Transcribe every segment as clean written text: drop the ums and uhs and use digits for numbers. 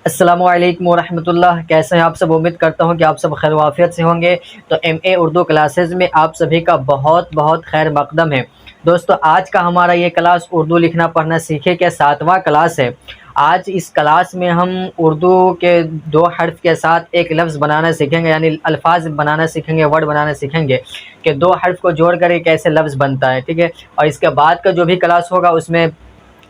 अस्सलामुअलैकुम वरहमतुल्लाह। कैसे हैं आप सब? उम्मीद करता हूं कि आप सब खैर वाफियत से होंगे। तो एमए उर्दू क्लासेस में आप सभी का बहुत बहुत खैर मकदम है। दोस्तों, आज का हमारा ये क्लास उर्दू लिखना पढ़ना सीखे के 7वां क्लास है। आज इस क्लास में हम उर्दू के 2 हर्फ के साथ एक लफ्ज़ बनाना सीखेंगे, यानी अल्फाज बनाना सीखेंगे, वर्ड बनाना सीखेंगे कि 2 हर्फ को जोड़ कर कैसे लफ्ज़ बनता है। ठीक है, और इसके बाद का जो भी क्लास होगा उसमें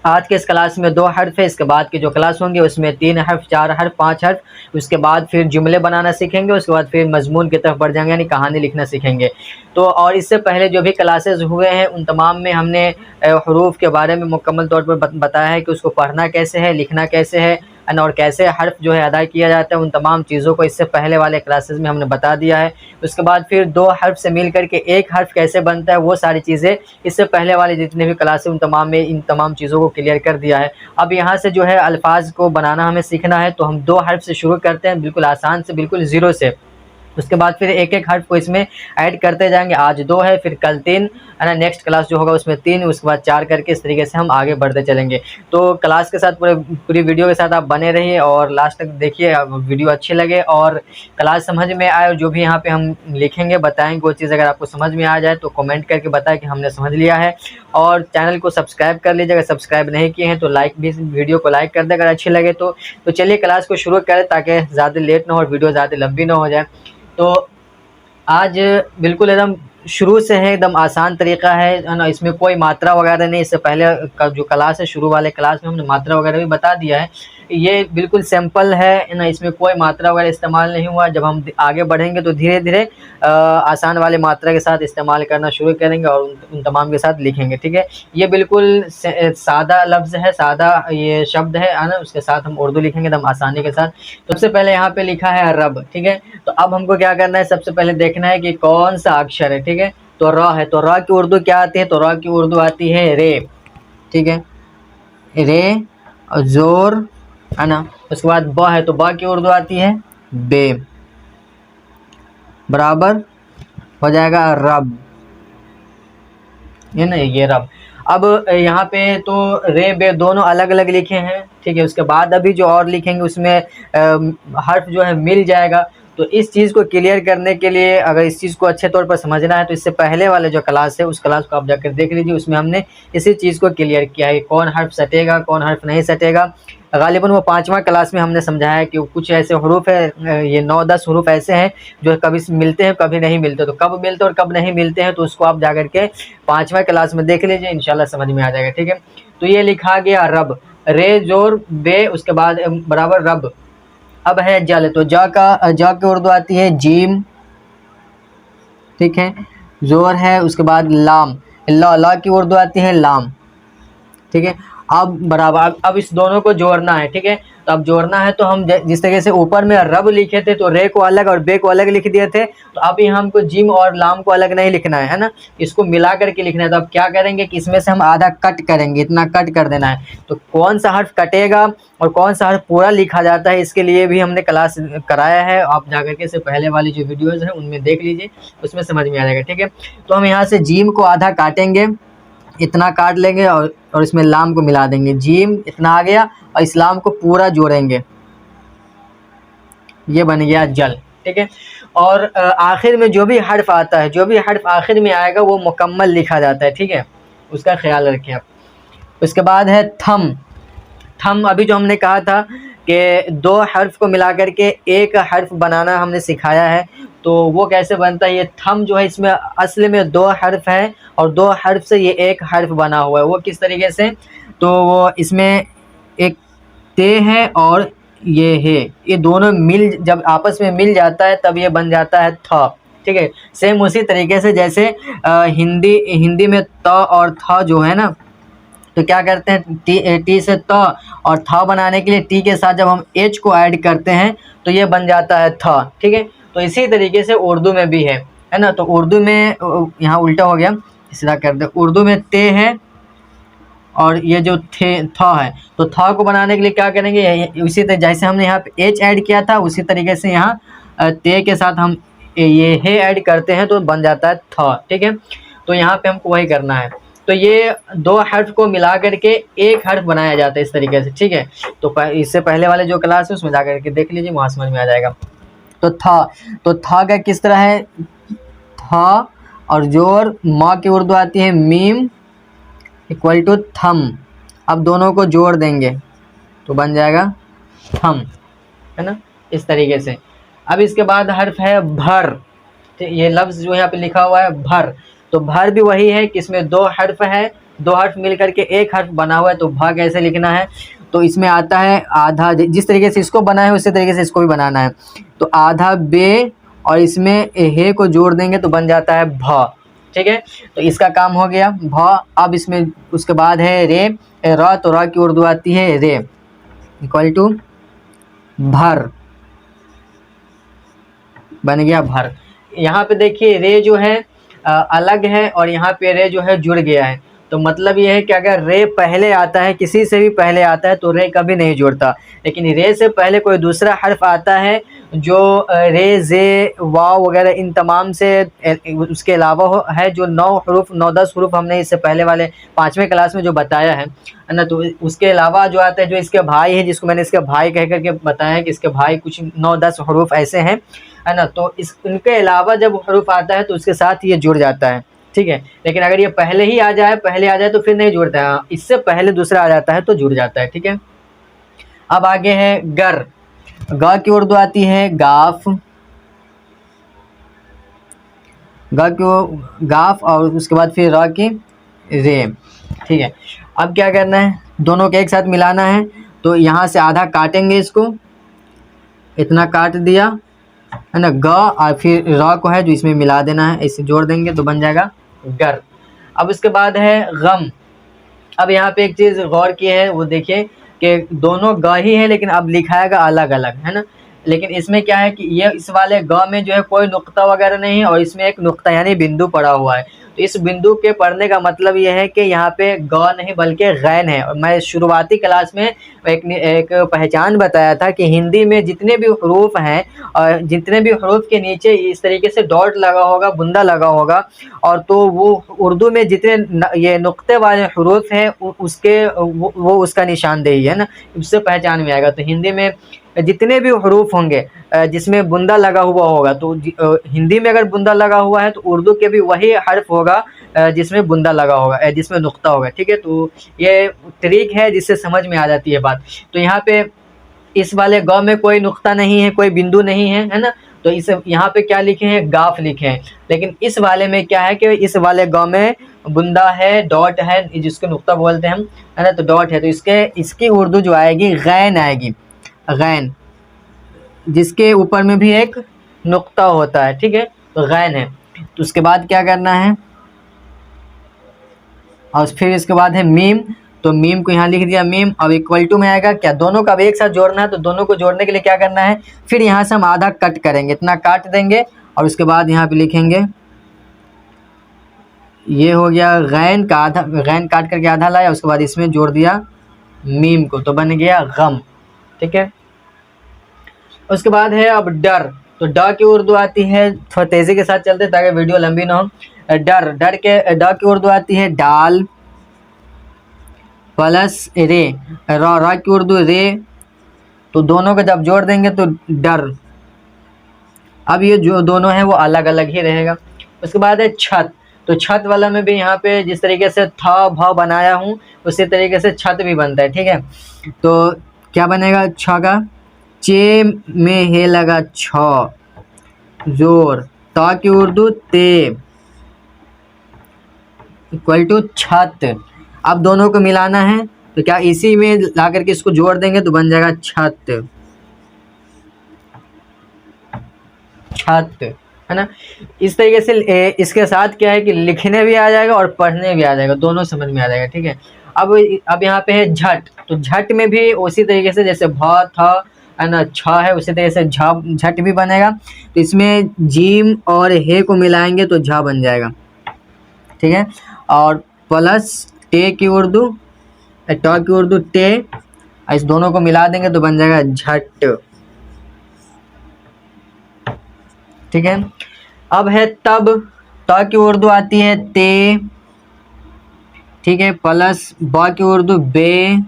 आज के इस क्लास में 2 हर्फ है, इसके बाद की जो क्लास होंगे उसमें 3 हर्फ, 4 हर्फ, 5 हर्फ। उसके बाद फिर जुमले बनाना सीखेंगे, उसके बाद फिर मजमून की तरफ बढ़ जाएंगे, यानी कहानी लिखना सीखेंगे। तो और इससे पहले जो भी क्लासेस हुए हैं उन तमाम में हमने हरूफ के बारे में मुकम्मल तौर पर बताया है कि उसको पढ़ना कैसे है, लिखना कैसे है और कैसे हर्फ जो है अदा किया जाता है। उन तमाम चीज़ों को इससे पहले वाले क्लासेस में हमने बता दिया है। उसके बाद फिर 2 हर्फ से मिल कर के एक हर्फ कैसे बनता है, वो सारी चीज़ें इससे पहले वाले जितने भी क्लास हैं उन तमाम में इन तमाम चीज़ों को क्लियर कर दिया है। अब यहाँ से जो है अल्फाज को बनाना हमें सीखना है, तो हम 2 हर्फ से शुरू करते हैं, बिल्कुल आसान से, बिल्कुल ज़ीरो से। उसके बाद फिर एक एक हर्फ को इसमें ऐड करते जाएंगे। आज 2 है, फिर कल 3 है ना, नेक्स्ट क्लास जो होगा उसमें 3, उसके बाद 4 करके इस तरीके से हम आगे बढ़ते चलेंगे। तो क्लास के साथ पूरी वीडियो के साथ आप बने रहिए और लास्ट तक देखिए, वीडियो अच्छी लगे और क्लास समझ में आए और जो भी यहाँ पे हम लिखेंगे बताएंगे वो चीज़ अगर आपको समझ में आ जाए तो कमेंट करके बताएं कि हमने समझ लिया है। और चैनल को सब्सक्राइब कर लीजिए, अगर सब्सक्राइब नहीं किए हैं तो लाइक भी, वीडियो को लाइक कर दें अगर अच्छी लगे तो चलिए क्लास को शुरू करें ताकि ज़्यादा लेट ना हो और वीडियो ज़्यादा लंबी ना हो जाए। तो आज बिल्कुल एकदम शुरू से है, एकदम आसान तरीका है ना, इसमें कोई मात्रा वगैरह नहीं। इससे पहले का जो क्लास है, शुरू वाले क्लास में हमने मात्रा वगैरह भी बता दिया है। ये बिल्कुल सिंपल है ना, इसमें कोई मात्रा वगैरह इस्तेमाल नहीं हुआ। जब हम आगे बढ़ेंगे तो धीरे धीरे आसान वाले मात्रा के साथ इस्तेमाल करना शुरू करेंगे और उन तमाम के साथ लिखेंगे। ठीक है, ये बिल्कुल सादा लफ्ज़ है, सादा ये शब्द है ना, उसके साथ हम उर्दू लिखेंगे एकदम आसानी के साथ। तो सबसे पहले यहाँ पे लिखा है रब। ठीक है, तो अब हमको क्या करना है, सबसे पहले देखना है कि कौन सा अक्षर है। ठीक है, तो र है, तो र की उर्दू क्या आती है? तो र की उर्दू आती है रे। ठीक है, रे और जोर है ना। उसके बाद ब है, तो ब की उर्दू आती है बे, बराबर हो जाएगा रब, ये ना, ये रब। अब यहाँ पे तो रे बे दोनों अलग अलग लिखे हैं। ठीक है, उसके बाद अभी जो और लिखेंगे उसमें हर्फ जो है मिल जाएगा। तो इस चीज़ को क्लियर करने के लिए, अगर इस चीज़ को अच्छे तौर पर समझना है तो इससे पहले वाले जो क्लास है उस क्लास को आप जाकर देख लीजिए, उसमें हमने इसी चीज़ को क्लियर किया है, कौन हर्फ सटेगा कौन हर्फ नहीं सटेगा। गालिबन वो 5वां क्लास में हमने समझाया है कि कुछ ऐसे हरूफ है, ये 9-10 हरूफ ऐसे हैं जो कभी मिलते हैं कभी नहीं मिलते। तो कब मिलते हैं और कब नहीं मिलते हैं तो उसको आप जाकर के 5वां क्लास में देख लीजिए, इंशाल्लाह समझ में आ जाएगा। ठीक है, तो ये लिखा गया रब, रे जोर बे, उसके बाद बराबर रब। अब है जल, तो जा की उर्दू आती है जीम। ठीक है, जोर है, उसके बाद लाम, ला की उर्दू आती है लाम। ठीक है, अब बराबर अब इस दोनों को जोड़ना है। ठीक है, तो अब जोड़ना है तो हम जिस तरीके से ऊपर में रब लिखे थे तो रे को अलग और बे को अलग लिख दिए थे, तो अभी हमको जिम और लाम को अलग नहीं लिखना है ना, इसको मिला करके लिखना है। तो अब क्या करेंगे कि इसमें से हम आधा कट करेंगे, इतना कट कर देना है। तो कौन सा हर्फ कटेगा और कौन सा हर्फ पूरा लिखा जाता है, इसके लिए भी हमने क्लास कराया है। आप जाकर के इससे पहले वाली जो वीडियोज़ हैं उनमें देख लीजिए, उसमें समझ में आ जाएगा। ठीक है, तो हम यहाँ से जीम को आधा काटेंगे, इतना काट लेंगे और इसमें लाम को मिला देंगे, जीम इतना आ गया और इस्लाम को पूरा जोड़ेंगे, ये बन गया जल। ठीक है, और आखिर में जो भी हर्फ आता है, जो भी हर्फ आखिर में आएगा वो मुकम्मल लिखा जाता है। ठीक है, उसका ख्याल रखें आप। उसके बाद है थम। थम अभी जो हमने कहा था कि 2 हर्फ को मिला करके एक हर्फ बनाना हमने सिखाया है, तो वो कैसे बनता है। ये थम जो है इसमें असल में 2 हर्फ है और 2 हर्फ से ये एक हर्फ बना हुआ है। वो किस तरीके से, तो वो इसमें एक ते है और ये है, ये दोनों जब आपस में मिल जाता है तब ये बन जाता है थ। ठीक है, सेम उसी तरीके से जैसे हिंदी में त और थ जो है ना, तो क्या करते हैं, टी से त और थ बनाने के लिए टी के साथ जब हम एच को ऐड करते हैं तो ये बन जाता है थ। ठीक है, तो इसी तरीके से उर्दू में भी है ना। तो उर्दू में यहाँ उल्टा हो गया, सीधा कर दे, उर्दू में ते है और ये जो थ है, तो थ को बनाने के लिए क्या करेंगे, उसी तरह जैसे हमने यहाँ पे एच ऐड किया था उसी तरीके से यहाँ ते के साथ हम ये है ऐड करते हैं तो बन जाता है थ। ठीक है, तो यहाँ पे हमको वही करना है। तो ये दो हर्फ को मिला करके एक हर्फ बनाया जाता है इस तरीके से, ठीक है। तो इससे पहले वाले जो क्लास है उसमें जा करके देख लीजिए, वहाँ समझ में आ जाएगा। तो था का किस तरह है, था और जोर, माँ की उर्दू आती है मीम इक्वल टू थम। अब दोनों को जोड़ देंगे तो बन जाएगा थम, है ना, इस तरीके से। अब इसके बाद हर्फ है भर, ये लफ्ज़ जो यहाँ पे लिखा हुआ है भर, तो भर भी वही है कि इसमें दो हर्फ है, दो हर्फ मिल करके एक हर्फ बना हुआ है। तो भ कैसे लिखना है, तो इसमें आता है आधा, जिस तरीके से इसको बना है उसी तरीके से इसको भी बनाना है। तो आधा बे और इसमें हे को जोड़ देंगे तो बन जाता है भ, ठीक है। तो इसका काम हो गया भ। अब इसमें उसके बाद है रे, र, तो र की उर्दू आती है रे इक्वल टू भर, बन गया भर। यहाँ पे देखिए रे जो है अलग है और यहाँ पे रे जो है जुड़ गया है। तो मतलब ये है कि अगर रे पहले आता है, किसी से भी पहले आता है तो रे कभी नहीं जुड़ता, लेकिन रे से पहले कोई दूसरा हर्फ आता है जो रे, जे, वाव वगैरह इन तमाम से उसके अलावा है, जो 9 हरूफ 9-10 हरूफ हमने इससे पहले वाले 5वें क्लास में जो बताया है ना। तो उसके अलावा जो आता है, जो इसके भाई है, जिसको मैंने इसके भाई कह करके बताया है कि इसके भाई कुछ 9-10 हरूफ ऐसे हैं, है ना। तो इनके अलावा जब हरूफ आता है तो उसके साथ ये जुड़ जाता है, ठीक है। लेकिन अगर ये पहले आ जाए तो फिर नहीं जुड़ता है, इससे पहले दूसरा आ जाता है तो जुड़ जाता है, ठीक है। अब आगे है गर, ग की उर्दू आती है गाफ, गाफ और उसके बाद फिर र की रे, ठीक है। अब क्या करना है, दोनों के एक साथ मिलाना है। तो यहाँ से आधा काटेंगे, इसको इतना काट दिया, है ना, ग और फिर र को है जो इसमें मिला देना है, इसे जोड़ देंगे तो बन जाएगा गर। अब उसके बाद है गम। अब यहाँ पे एक चीज़ गौर की है, वो देखिए कि दोनों ग ही है लेकिन अब लिखाएगा अलग अलग, है ना। लेकिन इसमें क्या है कि ये इस वाले ग में जो है कोई नुक्ता वगैरह नहीं है और इसमें एक नुक्ता यानी बिंदु पड़ा हुआ है। तो इस बिंदु के पढ़ने का मतलब ये है कि यहाँ पे ग नहीं बल्कि गैन है। और मैं शुरुआती क्लास में एक पहचान बताया था कि हिंदी में जितने भी हरूफ हैं और जितने भी हरूफ के नीचे इस तरीके से डॉट लगा होगा, बुंदा लगा होगा, और तो वो उर्दू में जितने ये नुक्ते वाले हरूफ हैं उसके वो उसका निशानदेही है ना, उससे पहचान में आएगा। तो हिंदी में जितने भी हरूफ होंगे जिसमें बुंदा लगा हुआ होगा, तो हिंदी में अगर बुंदा लगा हुआ है तो उर्दू के भी वही हर्फ होगा जिसमें बुंदा लगा होगा, जिसमें नुक्ता होगा, ठीक है। तो ये ट्रिक है जिससे समझ में आ जाती है बात। तो यहाँ पे इस वाले ग में कोई नुक्ता नहीं है, कोई बिंदु नहीं है ना। तो इस यहाँ पे क्या लिखे हैं, गाफ लिखे हैं। लेकिन इस वाले में क्या है कि इस वाले ग में बुंदा है, डॉट है, जिसको नुक्ता बोलते हैं हम, है ना। तो डॉट है तो इसकी उर्दू जो आएगी गैन आएगी, गैन, जिसके ऊपर में भी एक नुक्ता होता है, ठीक है। तो गैन है। तो उसके बाद क्या करना है, और फिर इसके बाद है मीम। तो मीम को यहाँ लिख दिया मीम। अब इक्वल टू में आएगा क्या, दोनों का अब एक साथ जोड़ना है। तो दोनों को जोड़ने के लिए क्या करना है, फिर यहाँ से हम आधा कट करेंगे, इतना काट देंगे और उसके बाद यहाँ पे लिखेंगे, ये हो गया गैन का आधा, गैन काट करके आधा लाया, उसके बाद इसमें जोड़ दिया मीम को, तो बन गया गम, ठीक है। उसके बाद है अब डर। तो ड की उर्दू आती है, थोड़ा तेज़ी के साथ चलते ताकि वीडियो लंबी ना हो। डर, ड की उर्दू आती है डाल प्लस रे, र की उर्दू रे। तो दोनों को जब जोड़ देंगे तो डर। अब ये जो दोनों हैं वो अलग अलग ही रहेगा। उसके बाद है छत। तो छत वाला में भी यहाँ पे जिस तरीके से था भ बनाया हूँ उसी तरीके से छत भी बनता है, ठीक है। तो क्या बनेगा, छ का चे में हे लगा छ, जोर, ता की उर्दू ते इक्वल टू छत। अब दोनों को मिलाना है तो क्या इसी में ला करके इसको जोड़ देंगे तो बन जाएगा छत, छत, है ना। इस तरीके से इसके साथ क्या है कि लिखने भी आ जाएगा और पढ़ने भी आ जाएगा, दोनों समझ में आ जाएगा, ठीक है। अब यहाँ पे है झट। तो झट में भी उसी तरीके से जैसे भ था, है ना, छ है, उसी तरीके से झट भी बनेगा। तो इसमें जीम और हे को मिलाएंगे तो झ बन जाएगा, ठीक है। और प्लस टे की उर्दू, ट की उर्दू टे, इस दोनों को मिला देंगे तो बन जाएगा झट, ठीक है। अब है तब। त की उर्दू आती है ते, ठीक है, प्लस ब की उर्दू बे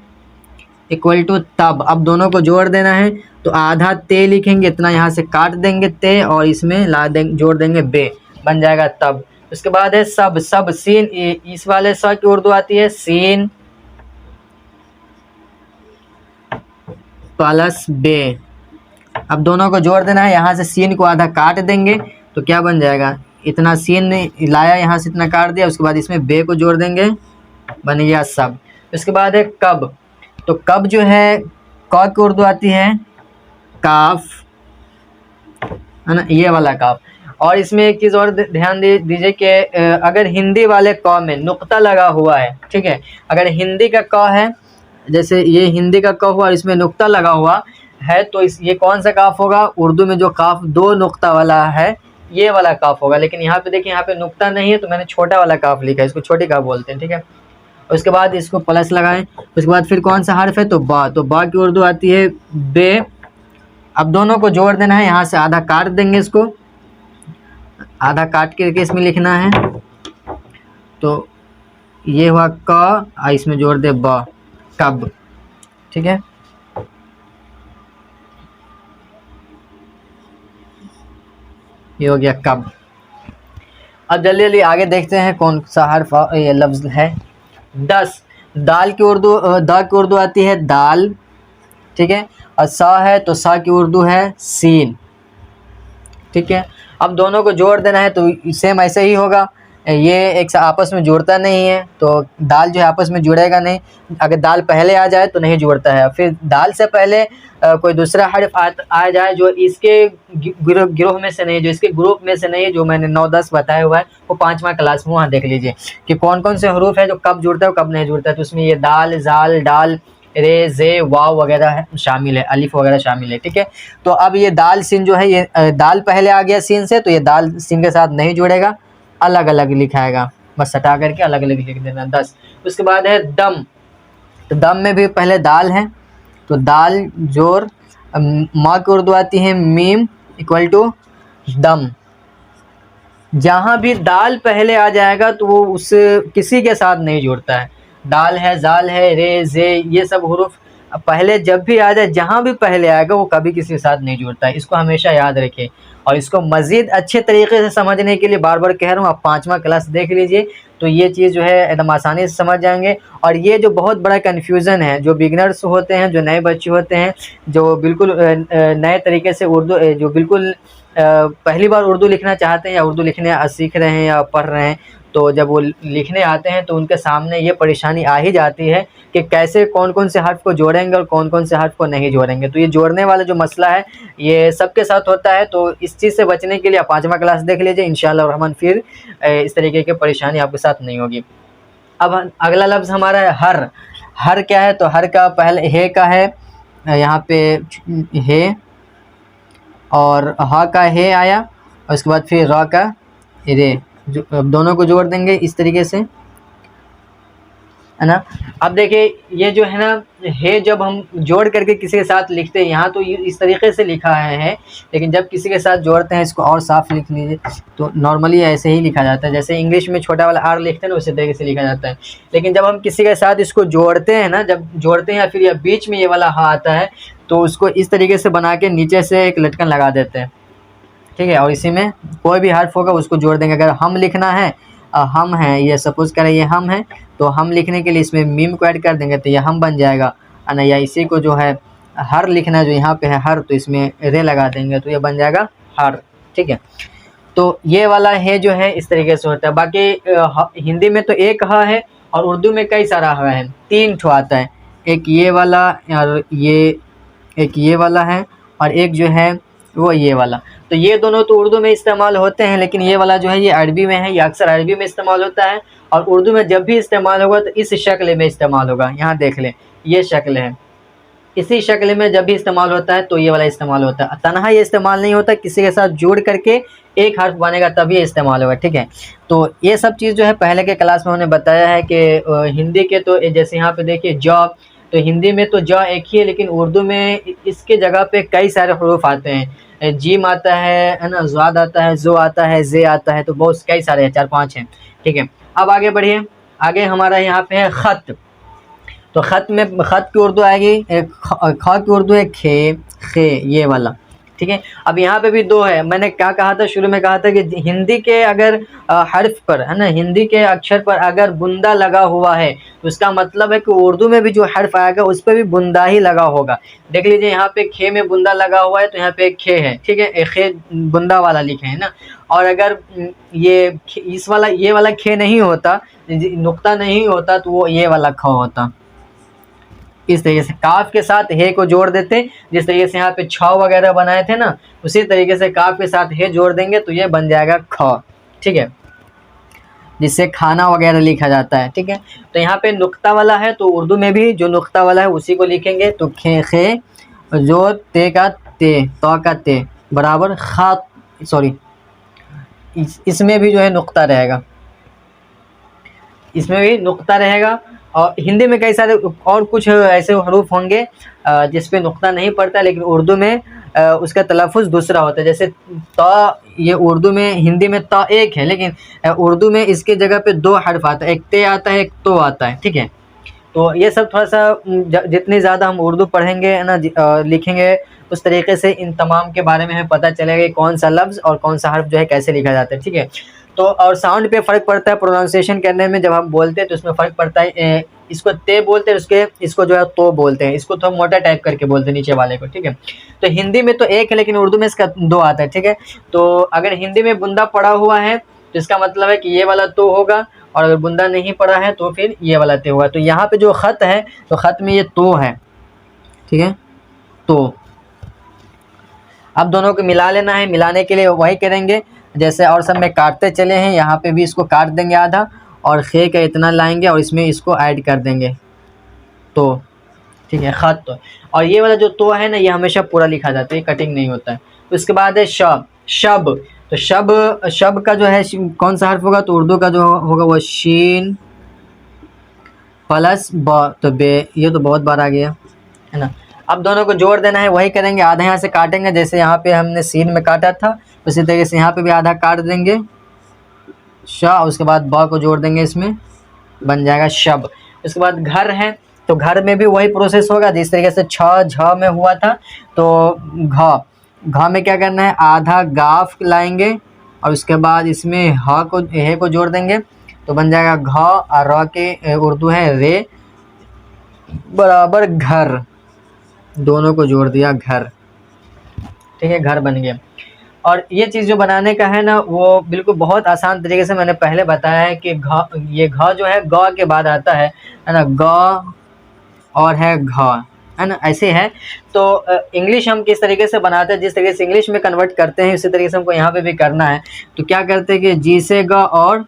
इक्वल टू तब। अब दोनों को जोड़ देना है तो आधा ते लिखेंगे, इतना यहाँ से काट देंगे ते और इसमें ला देंगे, जोड़ देंगे बे, बन जाएगा तब। उसके बाद है सब, सब सीन, इस वाले स की उर्दू आती है सीन प्लस बे। अब दोनों को जोड़ देना है, यहाँ से सीन को आधा काट देंगे तो क्या बन जाएगा, इतना सीन लाया यहाँ से इतना काट दिया, उसके बाद इसमें बे को जोड़ देंगे, बन गया सब। उसके बाद है कब, तो कब जो है क की उर्दू आती है काफ, है ना, ये वाला काफ। और इसमें एक चीज़ और ध्यान दीजिए कि अगर हिंदी वाले क में नुक्ता लगा हुआ है, ठीक है, अगर हिंदी का क है, जैसे ये हिंदी का क हुआ और इसमें नुक्ता लगा हुआ है, तो ये कौन सा काफ होगा, उर्दू में जो काफ दो नुक्ता वाला है ये वाला काफ होगा। लेकिन यहाँ पे देखिए, यहाँ पे नुक्ता नहीं है तो मैंने छोटा वाला काफ लिखा है, इसको छोटी काफ बोलते हैं, ठीक है। उसके बाद इसको प्लस लगाएं, उसके बाद फिर कौन सा हर्फ है, तो बा, तो बा की उर्दू आती है बे। अब दोनों को जोड़ देना है, यहाँ से आधा काट देंगे, इसको आधा काट करके इसमें लिखना है, तो ये हुआ क, इसमें जोड़ दे ब, कब, ठीक है। ये हो गया कब। अब जल्दी जल्दी आगे देखते हैं कौन सा हर्फ ये लफ्ज़ है। 10, दाल की उर्दू, द की उर्दू आती है दाल, ठीक है, और सा है तो सा की उर्दू है सीन, ठीक है। अब दोनों को जोड़ देना है तो सेम ऐसे ही होगा, ये एक साथ आपस में जुड़ता नहीं है, तो दाल जो है आपस में जुड़ेगा नहीं, अगर दाल पहले आ जाए तो नहीं जुड़ता है, फिर दाल से पहले कोई दूसरा हर्फ आ जाए जो इसके गिरोह में से नहीं, जो इसके ग्रुप में से नहीं है, जो मैंने 9-10 बताया हुआ है, वो 5वां क्लास में वहाँ देख लीजिए कि कौन कौन से हरूफ है जो कब जुड़ता है और कब नहीं जुड़ता है। तो उसमें ये दाल, जाल, डाल, रे, जे, वाव वगैरह शामिल है, अलिफ वगैरह शामिल है, ठीक है। तो अब ये दाल सीन जो है, ये दाल पहले आ गया सीन से, तो ये दाल सीन के साथ नहीं जुड़ेगा, अलग अलग लिखाएगा, बस हटा करके अलग अलग लिख देना। 10, उसके बाद है दम, तो दम में भी पहले दाल है, तो दाल जोर माँ की उर्दू आती है मीम इक्वल टू दम। जहाँ भी दाल पहले आ जाएगा तो वो उस किसी के साथ नहीं जुड़ता है, दाल है, जाल है, रे, जे, ये सब हुरूफ पहले जब भी आ जाए, जहाँ भी पहले आएगा वो कभी किसी के साथ नहीं जुड़ता है, इसको हमेशा याद रखें। और इसको मज़ीद अच्छे तरीके से समझने के लिए बार बार कह रहा हूँ, आप 5वां क्लास देख लीजिए, तो ये चीज़ जो है एकदम आसानी से समझ जाएंगे। और ये जो बहुत बड़ा कन्फ्यूज़न है, जो बिगनर्स होते हैं, जो नए बच्चे होते हैं, जो बिल्कुल नए तरीके से उर्दू, जो बिल्कुल पहली बार उर्दू लिखना चाहते हैं या उर्दू लिखने सीख रहे हैं या पढ़ रहे हैं, तो जब वो लिखने आते हैं तो उनके सामने ये परेशानी आ ही जाती है कि कैसे कौन कौन से हर्फ को जोड़ेंगे और कौन कौन से हर्फ को नहीं जोड़ेंगे। तो ये जोड़ने वाला जो मसला है ये सबके साथ होता है, तो इस चीज़ से बचने के लिए आप 5वां क्लास देख लीजिए, इंशाअल्लाह रहमान, फिर इस तरीके की परेशानी आपके साथ नहीं होगी। अब अगला लफ्ज़ हमारा है हर। हर क्या है, तो हर का पहले हे का है, यहाँ पे हे और हा का हे आया, और उसके बाद फिर रा का रे, जो दोनों को जोड़ देंगे इस तरीके से, है ना। अब देखिए ये जो है ना, हे जब हम जोड़ करके किसी के साथ लिखते हैं, यहाँ तो इस तरीके से लिखा है, लेकिन जब किसी के साथ जोड़ते हैं, इसको और साफ लिख लीजिए, तो नॉर्मली ऐसे ही लिखा जाता है, जैसे इंग्लिश में छोटा वाला आर लिखते हैं ना, उसी तरीके से लिखा जाता है। लेकिन जब हम किसी के साथ इसको जोड़ते हैं ना, जब जोड़ते हैं या फिर या बीच में ये वाला हा आता है, तो उसको इस तरीके से बना के नीचे से एक लटकन लगा देते हैं, ठीक है, और इसी में कोई भी हर्फ होगा उसको जोड़ देंगे। अगर हम लिखना है, हम हैं, ये सपोज़ करें ये हम है, तो हम लिखने के लिए इसमें मीम को ऐड कर देंगे तो ये हम बन जाएगा, है ना। या इसी को जो है हर लिखना है, जो यहाँ पे है हर, तो इसमें रे लगा देंगे तो ये बन जाएगा हर, ठीक है। तो ये वाला है जो है इस तरीके से होता है। बाकी हिंदी में तो एक ह है और उर्दू में कई सारा ह है, 3 ठो आता है, एक ये वाला और एक ये वाला है, और एक जो है वो ये वाला। तो ये दोनों तो उर्दू में इस्तेमाल होते हैं, लेकिन ये वाला जो है ये अरबी में है, ये अक्सर अरबी में इस्तेमाल होता है, और उर्दू में जब भी इस्तेमाल होगा तो इस शक्ल में इस्तेमाल होगा। यहाँ देख लें, ये शक्ल है, इसी शक्ल में जब भी इस्तेमाल होता है तो ये वाला इस्तेमाल होता है। तनहा ये इस्तेमाल नहीं होता, किसी के साथ जोड़ करके एक हर्फ बनेगा तभी ये इस्तेमाल होगा, ठीक है। तो ये सब चीज़ जो है पहले के क्लास में उन्होंने बताया है कि हिंदी के तो जैसे यहाँ पे देखिए ज, तो हिंदी में तो ज एक ही है, लेकिन उर्दू में इसके जगह पे कई सारे हरूफ आते हैं, जीम आता है ना, ज़ाद आता है, जो आता है, जे आता है, तो बहुत कई सारे हैं, 4-5 हैं, ठीक है। अब आगे बढ़िए, आगे हमारा यहाँ पे है खत। तो खत में खत की उर्दू आएगी, ख की उर्दू है खे, खे ये वाला, ठीक है। अब यहाँ पे भी दो है। मैंने क्या कहा था, शुरू में कहा था कि हिंदी के अगर हर्फ पर है ना, हिंदी के अक्षर पर अगर बुंदा लगा हुआ है तो उसका मतलब है कि उर्दू में भी जो हर्फ आएगा उस पर भी बुंदा ही लगा होगा। देख लीजिए यहाँ पे खे में बुंदा लगा हुआ है तो यहाँ पे एक खे है, ठीक है, एक खे बुंदा वाला लिखे है ना। और अगर ये इस वाला ये वाला खे नहीं होता, नुक्ता नहीं होता, तो वो ये वाला ख होता। इस तरीके से काफ के साथ हे को जोड़ देते, जिस तरीके से यहाँ पे छ वगैरह बनाए थे ना, उसी तरीके से काफ के साथ हे जोड़ देंगे तो ये बन जाएगा ख, ठीक है, जिससे खाना वगैरह लिखा जाता है, ठीक है। तो यहाँ पे नुक्ता वाला है तो उर्दू में भी जो नुक्ता वाला है उसी को लिखेंगे। तो खे खे जो ते का ते, तो का ते बराबर खा, सॉरी इसमें भी जो है नुक्ता रहेगा, इसमें भी नुक्ता रहेगा। और हिंदी में कई सारे और कुछ ऐसे हरूफ होंगे जिस पे नुक्ता नहीं पड़ता, लेकिन उर्दू में उसका तलफ़ुज़ दूसरा होता है। जैसे त, ये उर्दू में, हिंदी में त एक है, लेकिन उर्दू में इसके जगह पे दो हर्फ आता है, एक ते आता है, एक तो आता है, ठीक है। तो ये सब थोड़ा सा जितनी ज़्यादा हम उर्दू पढ़ेंगे ना, लिखेंगे, उस तरीके से इन तमाम के बारे में हमें पता चलेगा कि कौन सा लफ्ज़ और कौन सा हर्फ जो है कैसे लिखा जाता है, ठीक है। तो और साउंड पे फ़र्क पड़ता है, प्रोनाउंसिएशन करने में जब हम बोलते हैं तो उसमें फ़र्क पड़ता है। इसको ते बोलते हैं, उसके इसको जो है तो बोलते हैं, इसको थोड़ा मोटा टाइप करके बोलते हैं नीचे वाले को, ठीक है। तो हिंदी में तो एक है, लेकिन उर्दू में इसका दो आता है, ठीक है। तो अगर हिंदी में बुंदा पड़ा हुआ है तो इसका मतलब है कि ये वाला तो होगा, और अगर बुंदा नहीं पड़ा है तो फिर ये वाला ते होगा। तो यहाँ पे जो ख़त है तो ख़त में ये तो है, ठीक है। तो अब दोनों को मिला लेना है। मिलाने के लिए वही करेंगे जैसे और सब में काटते चले हैं, यहाँ पे भी इसको काट देंगे आधा, और खे का इतना लाएंगे और इसमें इसको ऐड कर देंगे, तो ठीक है, ख़त। तो और ये वाला जो तो है ना, ये हमेशा पूरा लिखा जाता है, ये कटिंग नहीं होता है। उसके बाद है शब, शब। तो शब, शब का जो है कौन सा हर्फ होगा, तो उर्दू का जो होगा वो शीन प्लस ब, तो बे, ये तो बहुत बार आ गया है ना। अब दोनों को जोड़ देना है, वही करेंगे, आधा यहाँ से काटेंगे, जैसे यहाँ पे हमने सीन में काटा था उसी तरीके से यहाँ पे भी आधा काट देंगे शाह, उसके बाद ब को जोड़ देंगे, इसमें बन जाएगा शब। उसके बाद घर है, तो घर में भी वही प्रोसेस होगा जिस तरीके से छ झ में हुआ था। तो घ, घ में क्या करना है, आधा गाफ लाएंगे और उसके बाद इसमें ह को, हे को जोड़ देंगे तो बन जाएगा घ, और र के उर्दू है रे बराबर घर, दोनों को जोड़ दिया घर, ठीक है, घर बन गया। और ये चीज़ जो बनाने का है ना, वो बिल्कुल बहुत आसान तरीके से मैंने पहले बताया है कि घ, ये घ जो है ग के बाद आता है ना, ग और है घ, है ना, ऐसे है। तो इंग्लिश हम किस तरीके से बनाते हैं, जिस तरीके से इंग्लिश में कन्वर्ट करते हैं उसी तरीके से हमको यहाँ पे भी करना है। तो क्या करते हैं कि जी से ग और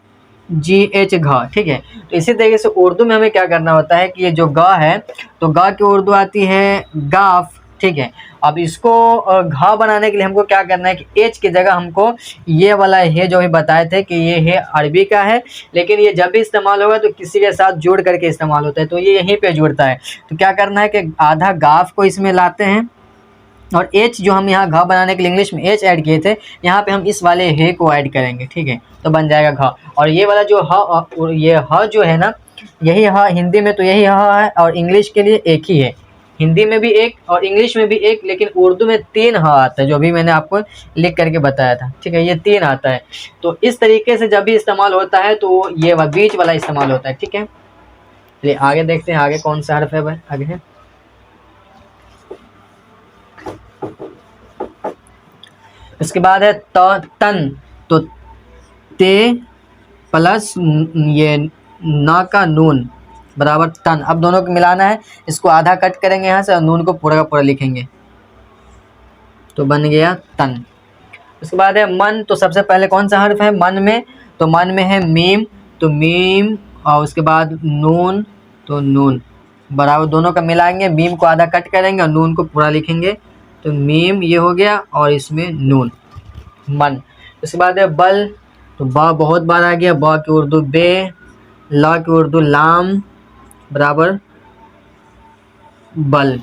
जी एच घ, ठीक है। तो इसी तरीके से उर्दू में हमें क्या करना होता है कि ये जो ग है, तो ग की उर्दू आती है गाफ, ठीक है। अब इसको घ बनाने के लिए हमको क्या करना है कि एच की जगह हमको ये वाला हे जो भी बताए थे कि ये हे अरबी का है, लेकिन ये जब भी इस्तेमाल होगा तो किसी के साथ जोड़ करके इस्तेमाल होता है, तो ये यहीं पे जुड़ता है। तो क्या करना है कि आधा गाफ को इसमें लाते हैं, और एच जो हम यहाँ घ बनाने के लिए इंग्लिश में एच ऐड किए थे, यहाँ पे हम इस वाले हे को ऐड करेंगे, ठीक है, तो बन जाएगा घ। और ये वाला जो ह, ये ह जो है ना, यही ह हिंदी में तो यही ह है, और इंग्लिश के लिए एक ही है, हिंदी में भी एक और इंग्लिश में भी एक, लेकिन उर्दू में 3 ह आता है, जो भी मैंने आपको लिख करके बताया था, ठीक है, ये 3 आता है। तो इस तरीके से जब भी इस्तेमाल होता है तो ये बीच वाला इस्तेमाल होता है, ठीक है। चलिए आगे देखते हैं, आगे कौन सा हर्फ है भाई, आगे है। इसके बाद है त, तन। तो ते प्लस ये ना का नून बराबर तन। अब दोनों को मिलाना है, इसको आधा कट करेंगे यहाँ से और नून को पूरा का पूरा लिखेंगे, तो बन गया तन। उसके बाद है मन। तो सबसे पहले कौन सा हर्फ है मन में, तो मन में है मीम, तो मीम, और उसके बाद नून, तो नून बराबर दोनों का मिलाएंगे, मीम को आधा कट करेंगे और नून को पूरा लिखेंगे, तो मीम ये हो गया और इसमें नून, मन। उसके बाद है बल। तो बा बहुत बार आ गया, बा की उर्दू बे, ला की उर्दू लाम बराबर बल।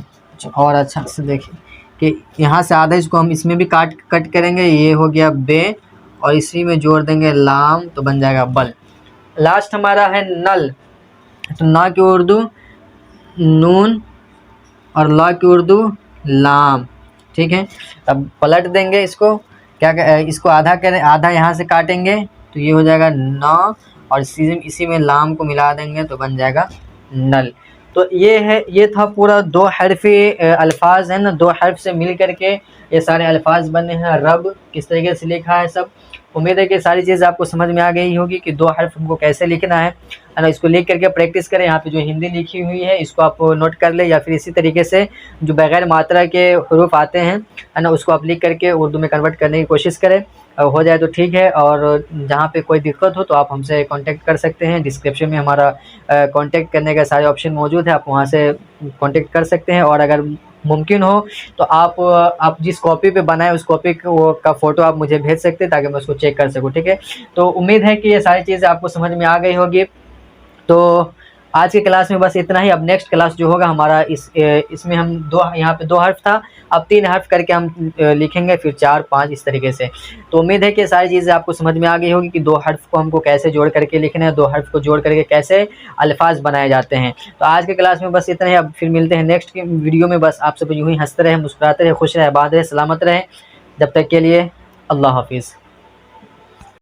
और अच्छा से देखिए कि यहाँ से आधा इसको हम इसमें भी कट करेंगे, ये हो गया बे, और इसी में जोड़ देंगे लाम, तो बन जाएगा बल। लास्ट हमारा है नल। तो ना की उर्दू नून और ला की उर्दू लाम। ठीक है, अब पलट देंगे इसको, इसको आधा करें, आधा यहाँ से काटेंगे तो ये हो जाएगा न, और इसी में लाम को मिला देंगे तो बन जाएगा नल। तो ये है, ये था पूरा 2 हरफ़ी अल्फाज है ना, 2 हर्फ से मिल करके ये सारे अल्फाज बने हैं। रब किस तरीके से लिखा है सब, उम्मीद है कि सारी चीज़ आपको समझ में आ गई होगी कि 2 हर्फ हमको कैसे लिखना है ना। इसको लिख करके प्रैक्टिस करें। यहाँ पे जो हिंदी लिखी हुई है इसको आप नोट कर ले, या फिर इसी तरीके से जो बगैर मात्रा के हरूफ आते हैं है ना, उसको आप लिख करके उर्दू में कन्वर्ट करने की कोशिश करें। हो जाए तो ठीक है, और जहाँ पे कोई दिक्कत हो तो आप हमसे कांटेक्ट कर सकते हैं। डिस्क्रिप्शन में हमारा कांटेक्ट करने का सारे ऑप्शन मौजूद है, आप वहाँ से कांटेक्ट कर सकते हैं। और अगर मुमकिन हो तो आप जिस कॉपी पे बनाए उस कॉपी का फ़ोटो आप मुझे भेज सकते हैं ताकि मैं उसको चेक कर सकूँ। ठीक है, तो उम्मीद है कि ये सारी चीज़ें आपको समझ में आ गई होगी। तो आज की क्लास में बस इतना ही। अब नेक्स्ट क्लास जो होगा हमारा इसमें हम यहाँ पे 2 हर्फ था, अब 3 हर्फ करके हम लिखेंगे, फिर 4, 5 इस तरीके से। तो उम्मीद है कि सारी चीज़ें आपको समझ में आ गई होगी कि 2 हर्फ को हमको कैसे जोड़ करके लिखना है, 2 हर्फ को जोड़ करके कैसे अल्फाज बनाए जाते हैं। तो आज के क्लास में बस इतना ही। अब फिर मिलते हैं नेक्स्ट की वीडियो में। बस आप सब यूँ ही हंसते रहें, मुस्कुराते रहें, खुश रहें, आबाद रहें, सलामत रहें। जब तक के लिए अल्लाह हाफिज़।